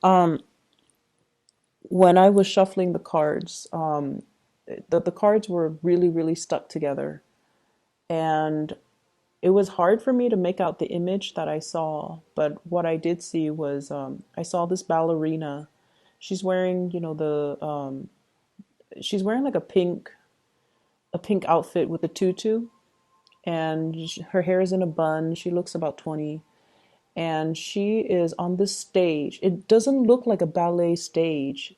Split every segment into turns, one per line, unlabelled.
Um, when I was shuffling the cards, the cards were really, really stuck together. And it was hard for me to make out the image that I saw. But what I did see was I saw this ballerina. She's wearing, she's wearing like a pink outfit with a tutu. And her hair is in a bun. She looks about 20. And she is on this stage. It doesn't look like a ballet stage.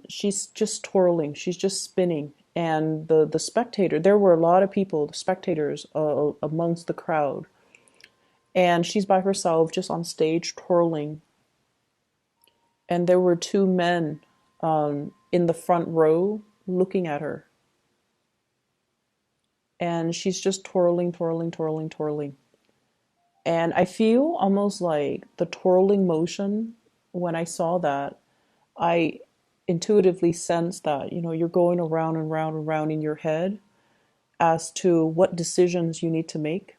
She's just twirling, she's just spinning, and the spectator, there were a lot of people, the spectators, amongst the crowd, and she's by herself just on stage twirling, and there were two men in the front row looking at her, and she's just twirling, twirling, twirling, twirling. And I feel almost like the twirling motion. When I saw that, I intuitively sense that, you're going around and round and round in your head as to what decisions you need to make.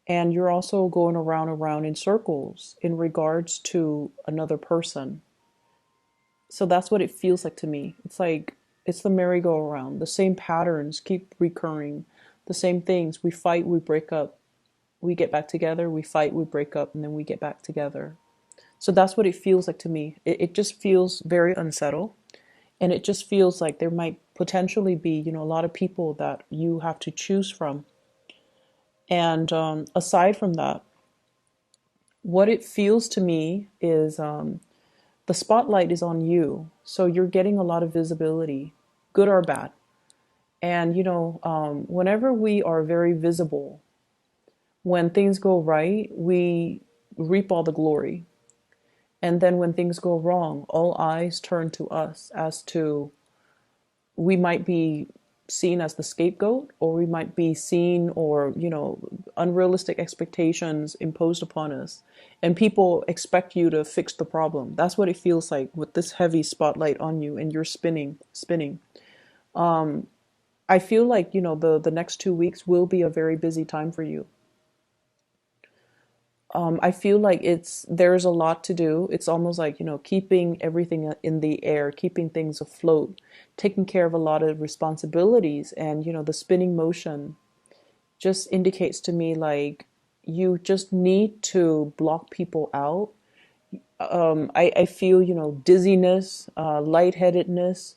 And you're also going around and around in circles in regards to another person. So that's what it feels like to me. It's like it's the merry-go-round. The same patterns keep recurring. The same things. We fight, we break up, we get back together, we fight, we break up, and then we get back together. So that's what it feels like to me. It just feels very unsettled. And it just feels like there might potentially be, a lot of people that you have to choose from. And aside from that, what it feels to me is the spotlight is on you. So you're getting a lot of visibility, good or bad. And, whenever we are very visible, when things go right, we reap all the glory. And then when things go wrong, all eyes turn to us as to we might be seen as the scapegoat, or we might be seen, or unrealistic expectations imposed upon us, and people expect you to fix the problem. That's what it feels like with this heavy spotlight on you, and you're spinning. I feel like the next 2 weeks will be a very busy time for you. I feel like there's a lot to do. It's almost like, keeping everything in the air, keeping things afloat, taking care of a lot of responsibilities. And, the spinning motion just indicates to me like you just need to block people out. I feel, dizziness, lightheadedness,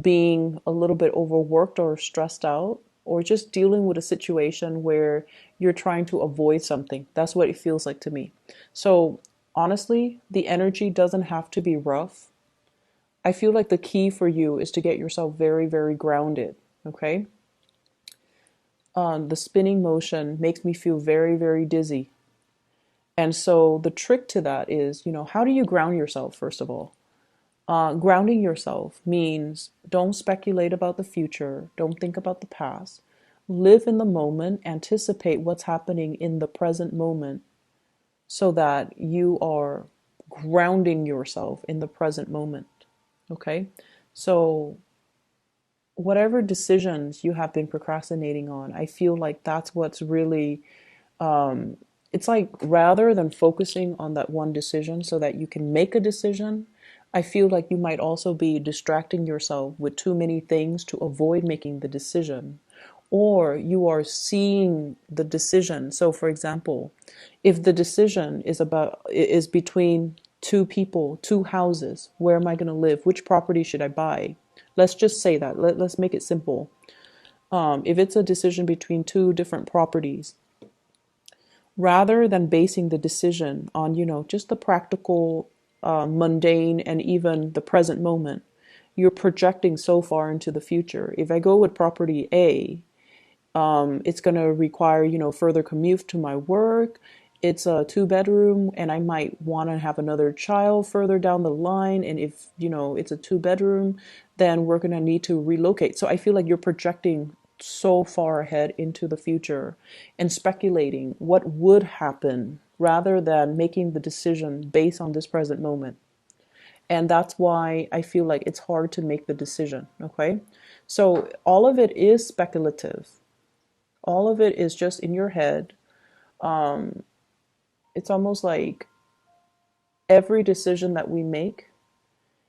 being a little bit overworked or stressed out, or just dealing with a situation where you're trying to avoid something. That's what it feels like to me. So, honestly, the energy doesn't have to be rough. I feel like the key for you is to get yourself very, very grounded. Okay? The spinning motion makes me feel very, very dizzy. And so, the trick to that is, how do you ground yourself, first of all? Grounding yourself means don't speculate about the future, don't think about the past. Live in the moment, anticipate what's happening in the present moment so that you are grounding yourself in the present moment. Okay? So, whatever decisions you have been procrastinating on, I feel like that's what's really, it's like rather than focusing on that one decision so that you can make a decision, I feel like you might also be distracting yourself with too many things to avoid making the decision. Or you are seeing the decision. So for example, if the decision is between two people, two houses, where am I going to live? Which property should I buy? Let's just say that. Let's make it simple. If it's a decision between two different properties, rather than basing the decision on, just the practical, mundane, and even the present moment, you're projecting so far into the future. If I go with property A, it's going to require, further commute to my work. It's a two-bedroom, and I might want to have another child further down the line. And if, it's a two-bedroom, then we're going to need to relocate. So I feel like you're projecting so far ahead into the future and speculating what would happen rather than making the decision based on this present moment. And that's why I feel like it's hard to make the decision. Okay. So all of it is speculative. All of it is just in your head. It's almost like every decision that we make,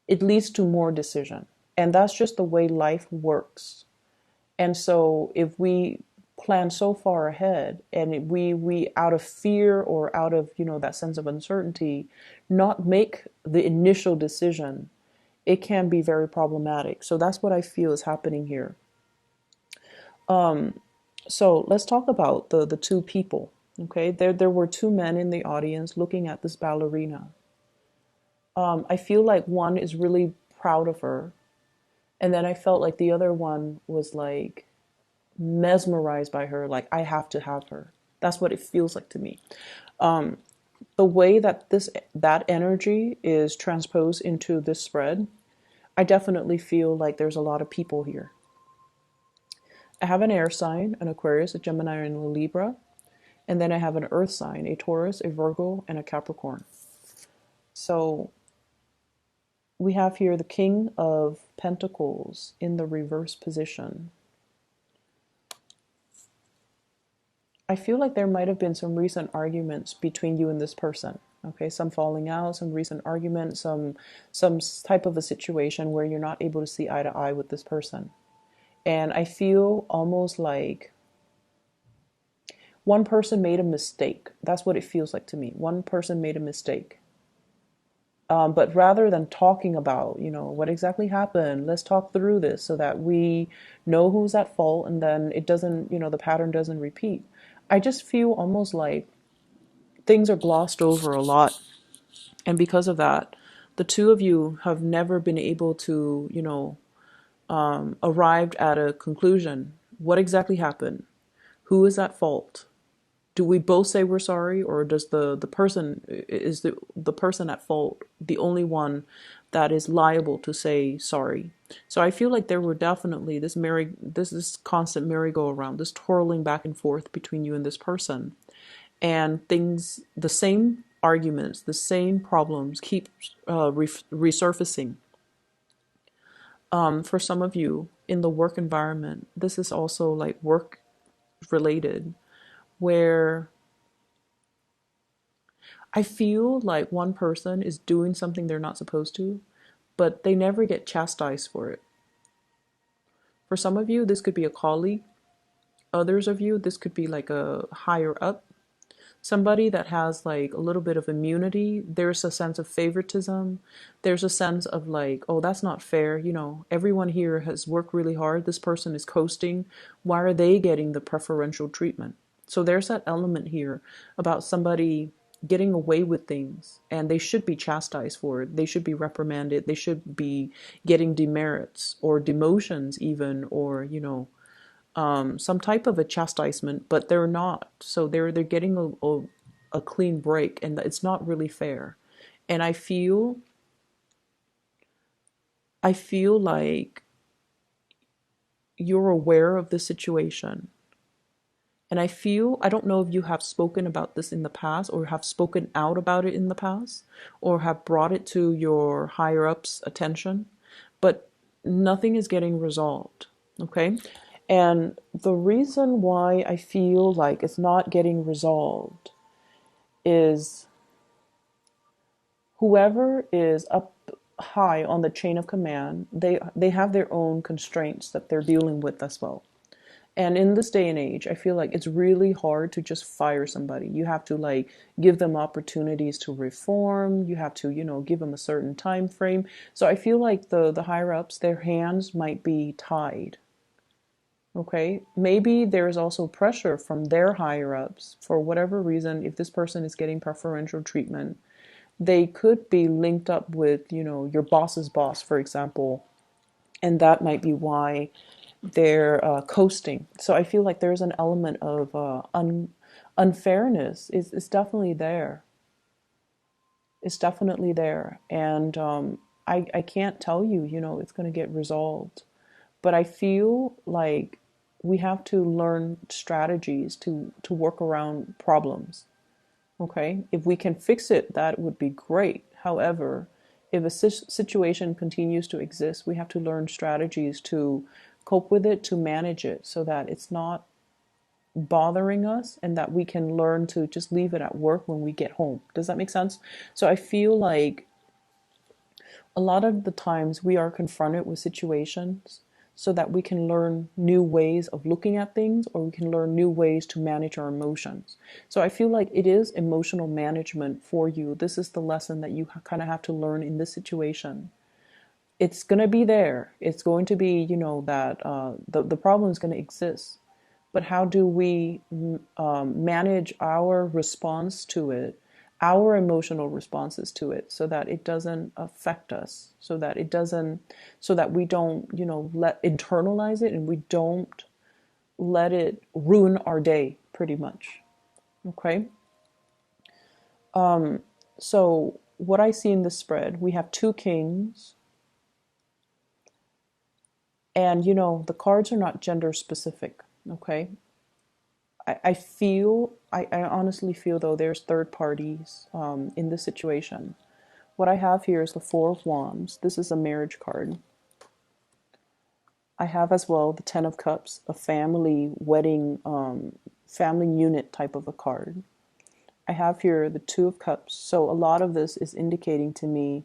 it leads to more decision. And that's just the way life works. And so if we plan so far ahead and we out of fear or out of, that sense of uncertainty, not make the initial decision, it can be very problematic. So that's what I feel is happening here. So let's talk about the two people. Okay, there were two men in the audience looking at this ballerina. I feel like one is really proud of her, and then I felt like the other one was like mesmerized by her, like I have to have her. That's what it feels like to me. The way that that energy is transposed into this spread, I definitely feel like there's a lot of people here. I have an air sign, an Aquarius, a Gemini, and a Libra. And then I have an earth sign, a Taurus, a Virgo, and a Capricorn. So we have here the King of Pentacles in the reverse position. I feel like there might have been some recent arguments between you and this person. Okay, some falling out, some recent argument, some type of a situation where you're not able to see eye to eye with this person. And I feel almost like one person made a mistake. That's what it feels like to me. One person made a mistake. But rather than talking about, what exactly happened, let's talk through this so that we know who's at fault and then it doesn't, the pattern doesn't repeat. I just feel almost like things are glossed over a lot. And because of that, the two of you have never been able to, arrived at a conclusion. What exactly happened? Who is at fault? Do we both say we're sorry, or does the person, is the person at fault the only one that is liable to say sorry? So I feel like there were definitely this constant merry-go-round, this twirling back and forth between you and this person, and things, the same arguments, the same problems keep resurfacing. For some of you in the work environment, this is also like work related, where I feel like one person is doing something they're not supposed to, but they never get chastised for it. For some of you, this could be a colleague. Others of you, this could be like a higher up, somebody that has like a little bit of immunity. There's a sense of favoritism. There's a sense of like, oh, that's not fair. Everyone here has worked really hard. This person is coasting. Why are they getting the preferential treatment? So there's that element here about somebody getting away with things, and they should be chastised for it. They should be reprimanded. They should be getting demerits or demotions even, or, some type of a chastisement, but they're not. So they're getting a clean break, and it's not really fair. And I feel like you're aware of the situation. And I don't know if you have spoken about this in the past, or have spoken out about it in the past, or have brought it to your higher ups' attention, but nothing is getting resolved. Okay? And the reason why I feel like it's not getting resolved is whoever is up high on the chain of command, they have their own constraints that they're dealing with as well. And in this day and age, I feel like it's really hard to just fire somebody. You have to like give them opportunities to reform. You have to, give them a certain time frame. So I feel like the higher ups, their hands might be tied. Okay, maybe there's also pressure from their higher ups for whatever reason. If this person is getting preferential treatment, they could be linked up with, your boss's boss, for example, and that might be why they're coasting. So I feel like there's an element of unfairness. It's definitely there. It's definitely there, and I can't tell you, it's going to get resolved, but I feel like we have to learn strategies to work around problems. Okay, if we can fix it, that would be great. However, if a situation continues to exist, we have to learn strategies to cope with it, to manage it, so that it's not bothering us, and that we can learn to just leave it at work when we get home. Does that make sense? So I feel like a lot of the times we are confronted with situations so that we can learn new ways of looking at things, or we can learn new ways to manage our emotions. So I feel like it is emotional management for you. This is the lesson that you kind of have to learn in this situation. It's going to be there. It's going to be, that the problem is going to exist. But how do we manage our response to it, our emotional responses to it, so that it doesn't affect us, so that we don't, let internalize it, and we don't let it ruin our day, pretty much. Okay. So what I see in the spread, we have two kings, and the cards are not gender specific. Okay. I honestly feel, though, there's third parties in this situation. What I have here is the Four of Wands. This is a marriage card. I have as well the Ten of Cups, a family wedding, family unit type of a card. I have here the Two of Cups. So a lot of this is indicating to me,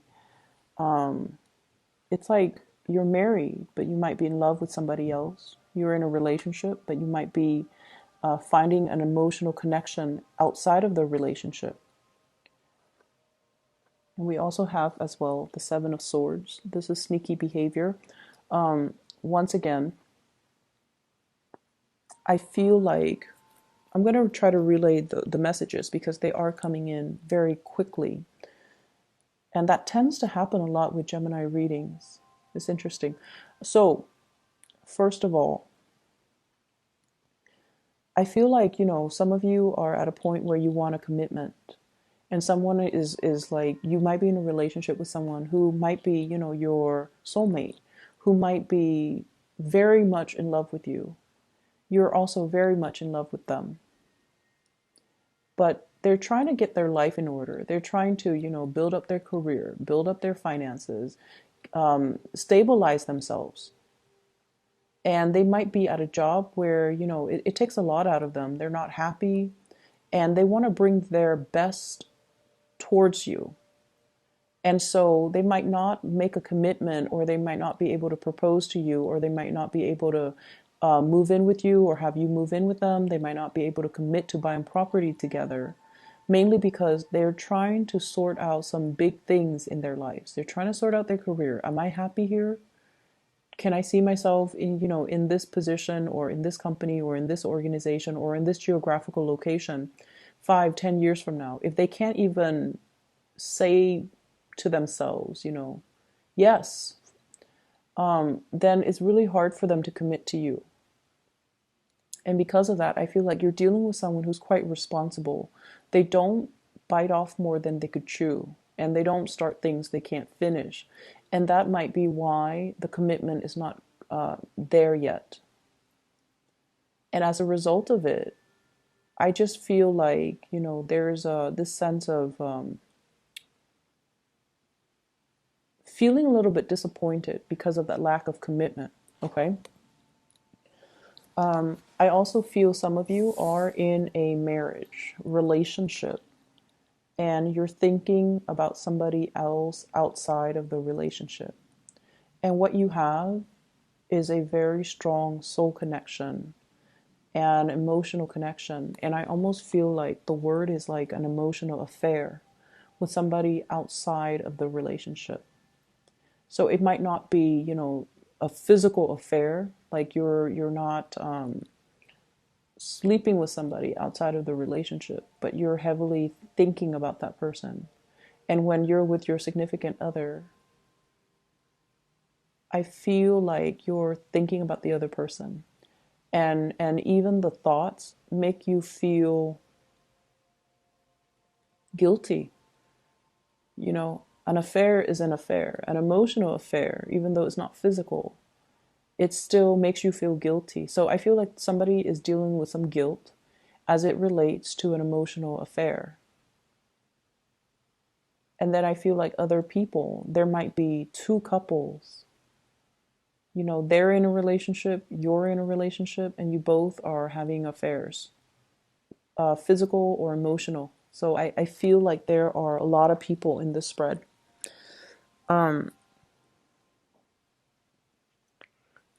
it's like you're married, but you might be in love with somebody else. You're in a relationship, but you might be finding an emotional connection outside of the relationship. And we also have as well the Seven of Swords. This is sneaky behavior. Once again, I feel like I'm going to try to relay the messages because they are coming in very quickly. And that tends to happen a lot with Gemini readings. It's interesting. So, first of all, I feel like, some of you are at a point where you want a commitment. And someone is like, you might be in a relationship with someone who might be, your soulmate, who might be very much in love with you. You're also very much in love with them. But they're trying to get their life in order. They're trying to, build up their career, build up their finances, stabilize themselves. And they might be at a job where, it takes a lot out of them. They're not happy, and they want to bring their best towards you. And so they might not make a commitment, or they might not be able to propose to you, or they might not be able to move in with you or have you move in with them. They might not be able to commit to buying property together, mainly because they're trying to sort out some big things in their lives. They're trying to sort out their career. Am I happy here? Can I see myself in, in this position, or in this company, or in this organization, or in this geographical location 5, 10 years from now? If they can't even say to themselves, yes, then it's really hard for them to commit to you. And because of that, I feel like you're dealing with someone who's quite responsible. They don't bite off more than they could chew, and they don't start things they can't finish. And that might be why the commitment is not there yet. And as a result of it, I just feel like, there's this sense of feeling a little bit disappointed because of that lack of commitment. Okay. I also feel some of you are in a marriage relationship, and you're thinking about somebody else outside of the relationship. And what you have is a very strong soul connection and emotional connection. And I almost feel like the word is like an emotional affair with somebody outside of the relationship. So it might not be, a physical affair, like you're not sleeping with somebody outside of the relationship, but you're heavily thinking about that person. And when you're with your significant other, I feel like you're thinking about the other person. And even the thoughts make you feel guilty. An affair is an affair, an emotional affair, even though it's not physical. It still makes you feel guilty. So I feel like somebody is dealing with some guilt as it relates to an emotional affair. And then I feel like other people, there might be two couples They're in a relationship, you're in a relationship, and you both are having affairs, physical or emotional. So I feel like there are a lot of people in this spread. Um,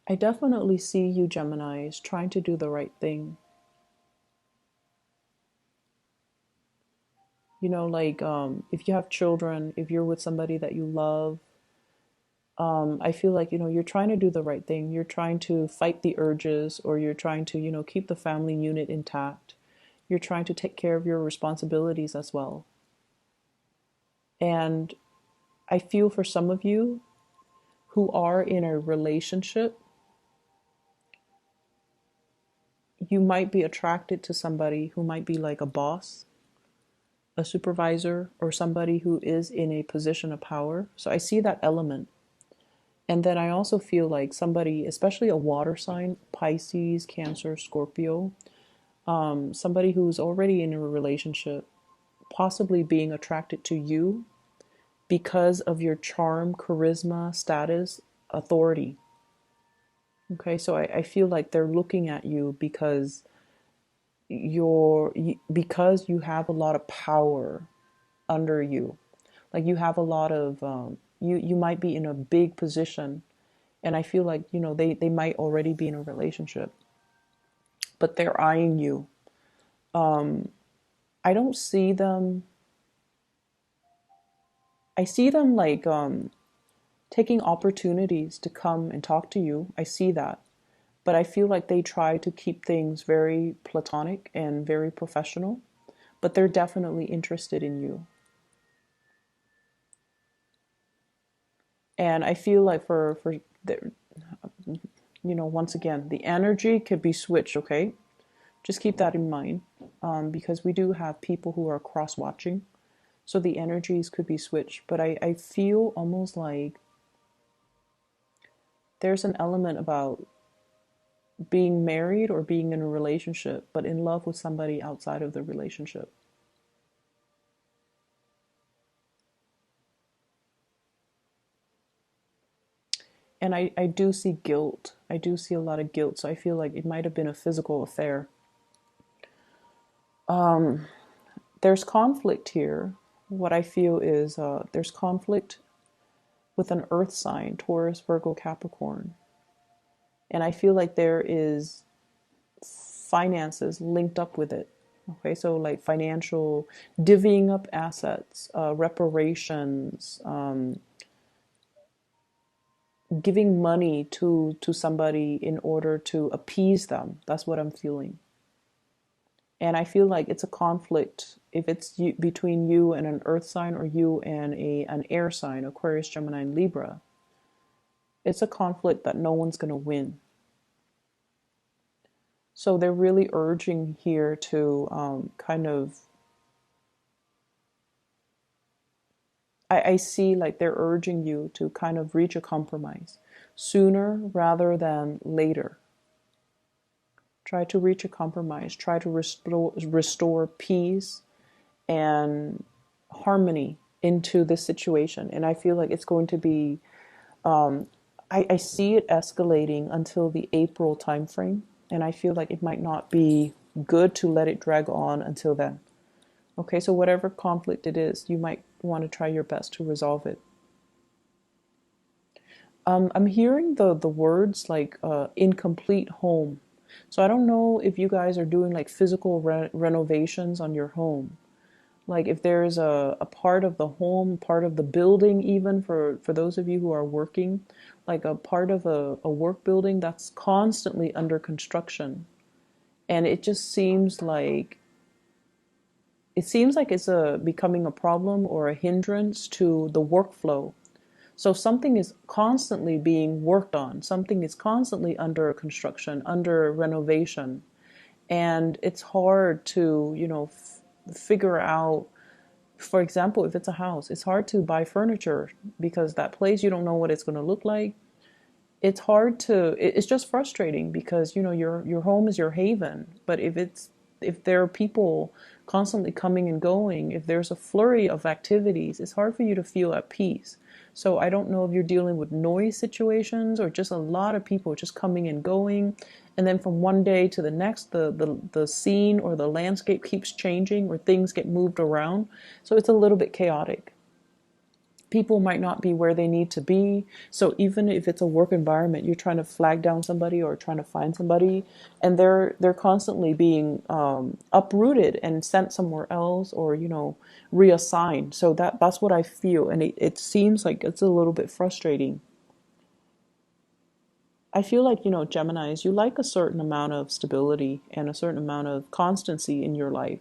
I definitely see you, Geminis, trying to do the right thing. If you have children, if you're with somebody that you love, I feel like, you're trying to do the right thing. You're trying to fight the urges, or you're trying to, keep the family unit intact. You're trying to take care of your responsibilities as well. And I feel for some of you who are in a relationship, you might be attracted to somebody who might be like a boss, a supervisor, or somebody who is in a position of power. So I see that element. And then I also feel like somebody, especially a water sign, Pisces, Cancer, Scorpio, somebody who's already in a relationship, possibly being attracted to you because of your charm, charisma, status, authority. Okay, so I feel like they're looking at you because you have a lot of power under you. Like you have a lot of you might be in a big position, and I feel like they might already be in a relationship, but they're eyeing you. I don't see them. I see them like taking opportunities to come and talk to you. I see that. But I feel like they try to keep things very platonic and very professional, but they're definitely interested in you. And I feel like for the, once again, the energy could be switched, okay? Just keep that in mind, because we do have people who are cross watching. So the energies could be switched. But I feel almost like there's an element about being married or being in a relationship, but in love with somebody outside of the relationship. And I do see guilt. I do see a lot of guilt. So I feel like it might have been a physical affair. There's conflict here. What I feel is there's conflict with an earth sign, Taurus, Virgo, Capricorn. And I feel like there is finances linked up with it. Okay, so like financial, divvying up assets, reparations, giving money to somebody in order to appease them. That's what I'm feeling. And I feel like it's a conflict if it's between you and an earth sign, or you and an air sign, Aquarius, Gemini, and Libra. It's a conflict that no one's going to win. So they're really urging here to kind of, I see like they're urging you to kind of reach a compromise sooner rather than later. Try to reach a compromise, try to restore peace and harmony into this situation. And I feel like it's going to be, I see it escalating until the April timeframe. And I feel like it might not be good to let it drag on until then. Okay, so whatever conflict it is, you might want to try your best to resolve it. I'm hearing the words like incomplete home. So I don't know if you guys are doing like physical renovations on your home. Like if there's a part of the home, part of the building, even for those of you who are working, like a part of a work building that's constantly under construction. And it seems like it's becoming a problem or a hindrance to the workflow. So something is constantly being worked on. Something is constantly under construction, under renovation. And it's hard to, figure out, for example, if it's a house, it's hard to buy furniture because that place, you don't know what it's going to look like. It's just frustrating because, your home is your haven. But if there are people constantly coming and going, if there's a flurry of activities, it's hard for you to feel at peace. So I don't know if you're dealing with noise situations or just a lot of people just coming and going. And then from one day to the next, the scene or the landscape keeps changing or things get moved around. So it's a little bit chaotic. People might not be where they need to be. So even if it's a work environment, you're trying to flag down somebody or trying to find somebody, and they're constantly being uprooted and sent somewhere else, or reassigned. So that's what I feel, and it seems like it's a little bit frustrating. I feel like, Geminis, you like a certain amount of stability and a certain amount of constancy in your life.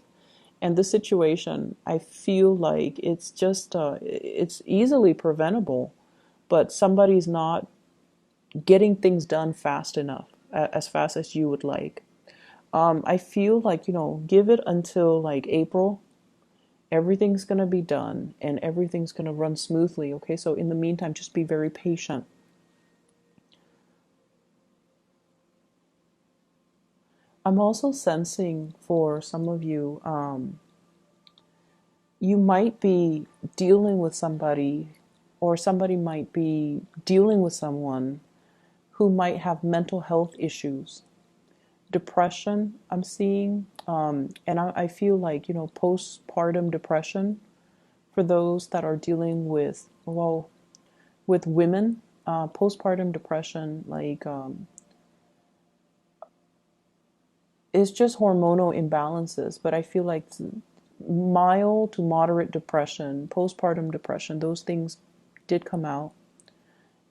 And this situation, I feel like it's just, it's easily preventable, but somebody's not getting things done fast enough, as fast as you would like. I feel like, give it until like April, everything's going to be done and everything's going to run smoothly. Okay, so in the meantime, just be very patient. I'm also sensing for some of you, you might be dealing with somebody, or somebody might be dealing with someone who might have mental health issues. Depression, I'm seeing, and I feel like, postpartum depression for those that are dealing with, well, with women, postpartum depression, like, it's just hormonal imbalances, but I feel like mild to moderate depression, postpartum depression, those things did come out.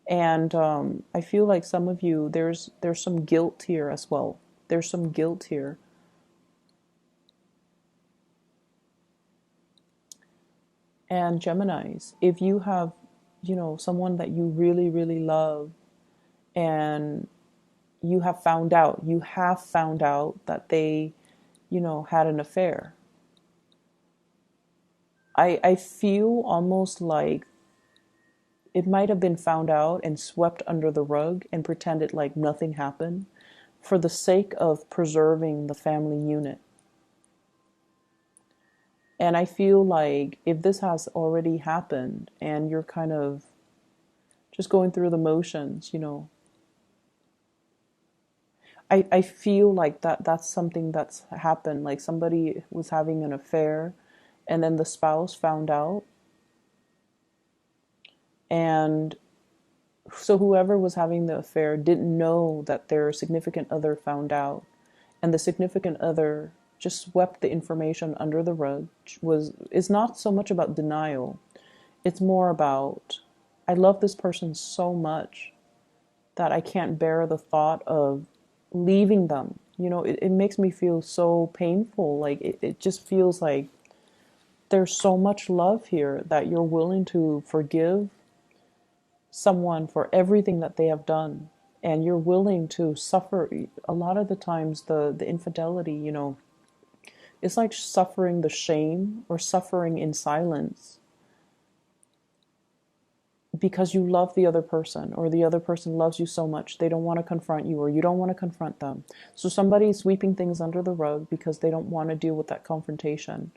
And I feel like some of you, there's some guilt here as well. There's some guilt here. And Geminis, if you have, someone that you really, really love, and you have found out that they, had an affair. I feel almost like it might have been found out and swept under the rug and pretended like nothing happened for the sake of preserving the family unit. And I feel like if this has already happened and you're kind of just going through the motions, I feel like that's something that's happened. Like somebody was having an affair and then the spouse found out. And so whoever was having the affair didn't know that their significant other found out. And the significant other just swept the information under the rug. It's not so much about denial. It's more about, I love this person so much that I can't bear the thought of leaving them. It makes me feel so painful. Like it just feels like there's so much love here that you're willing to forgive someone for everything that they have done. And you're willing to suffer. A lot of the times, the infidelity, it's like suffering the shame or suffering in silence because you love the other person, or the other person loves you so much they don't want to confront you, or you don't want to confront them. So somebody's sweeping things under the rug because they don't want to deal with that confrontation,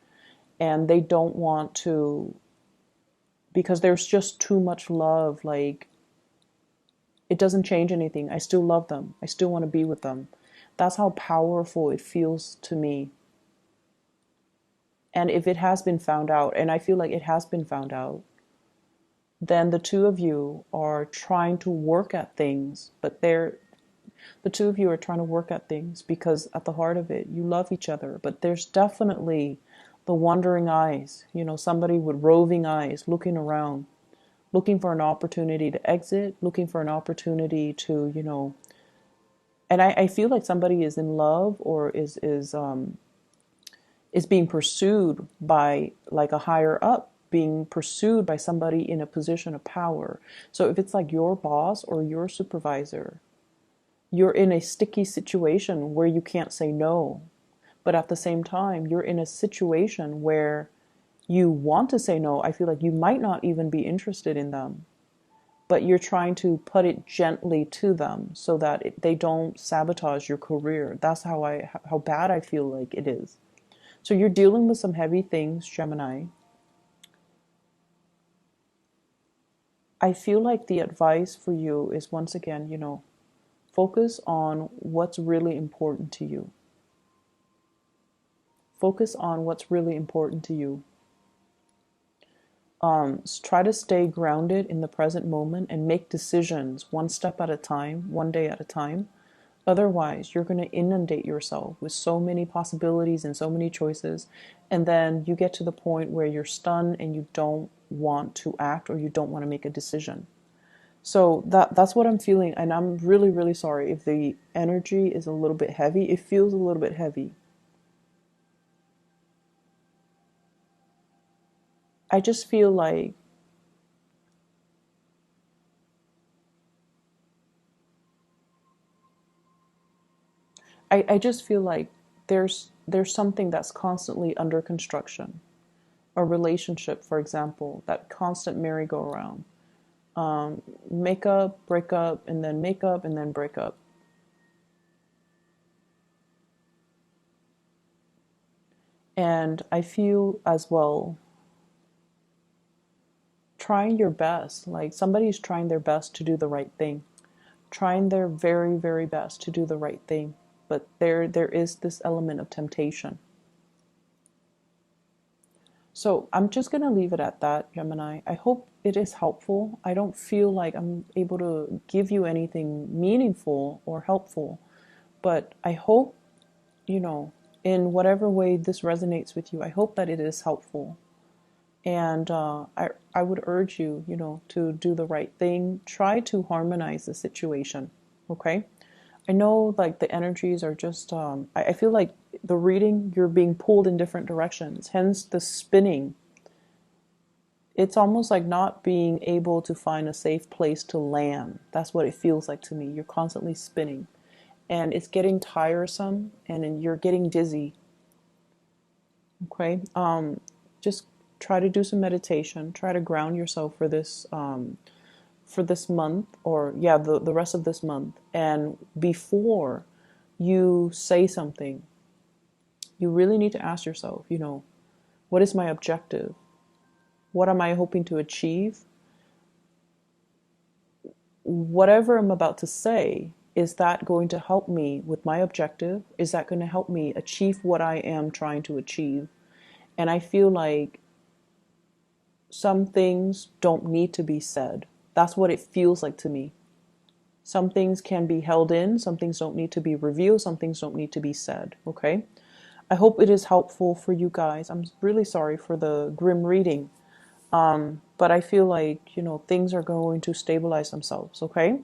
and they don't want to, because there's just too much love. Like, it doesn't change anything. I still love them. I still want to be with them. That's how powerful it feels to me. And if it has been found out, and I feel like it has been found out, then the two of you are trying to work at things, but the two of you are trying to work at things because at the heart of it, you love each other. But there's definitely the wandering eyes, somebody with roving eyes looking around, looking for an opportunity to exit, looking for an opportunity to, and I feel like somebody is in love, or is being pursued by like a higher up, being pursued by somebody in a position of power. So if it's like your boss or your supervisor, you're in a sticky situation where you can't say no. But at the same time, you're in a situation where you want to say no. I feel like you might not even be interested in them, but you're trying to put it gently to them so that they don't sabotage your career. That's how bad I feel like it is. So you're dealing with some heavy things, Gemini. I feel like the advice for you is, once again, focus on what's really important to you. Focus on what's really important to you. Try to stay grounded in the present moment and make decisions one step at a time, one day at a time. Otherwise, you're going to inundate yourself with so many possibilities and so many choices. And then you get to the point where you're stunned and you don't want to act, or you don't want to make a decision. So that's what I'm feeling. And I'm really, really sorry if the energy is a little bit heavy. It feels a little bit heavy. I just feel like I just feel like there's something that's constantly under construction. A relationship, for example, that constant merry-go-round. Make up, break up, and then make up, and then break up. And I feel as well, trying your best, like somebody's trying their best to do the right thing, trying their very, very best to do the right thing. But there is this element of temptation. So I'm just going to leave it at that, Gemini. I hope it is helpful. I don't feel like I'm able to give you anything meaningful or helpful, but I hope, in whatever way this resonates with you, I hope that it is helpful. And I would urge you, to do the right thing. Try to harmonize the situation, okay? I know like the energies are just, I feel like the reading, you're being pulled in different directions, hence the spinning. It's almost like not being able to find a safe place to land. That's what it feels like to me. You're constantly spinning and it's getting tiresome and you're getting dizzy. Okay. Just try to do some meditation. Try to ground yourself for this month, or yeah, the rest of this month. And before you say something, you really need to ask yourself, what is my objective? What am I hoping to achieve? Whatever I'm about to say, is that going to help me with my objective? Is that going to help me achieve what I am trying to achieve? And I feel like some things don't need to be said. That's what it feels like to me. Some things can be held in, some things don't need to be revealed, some things don't need to be said, okay? I hope it is helpful for you guys. I'm really sorry for the grim reading, but I feel like, things are going to stabilize themselves, okay?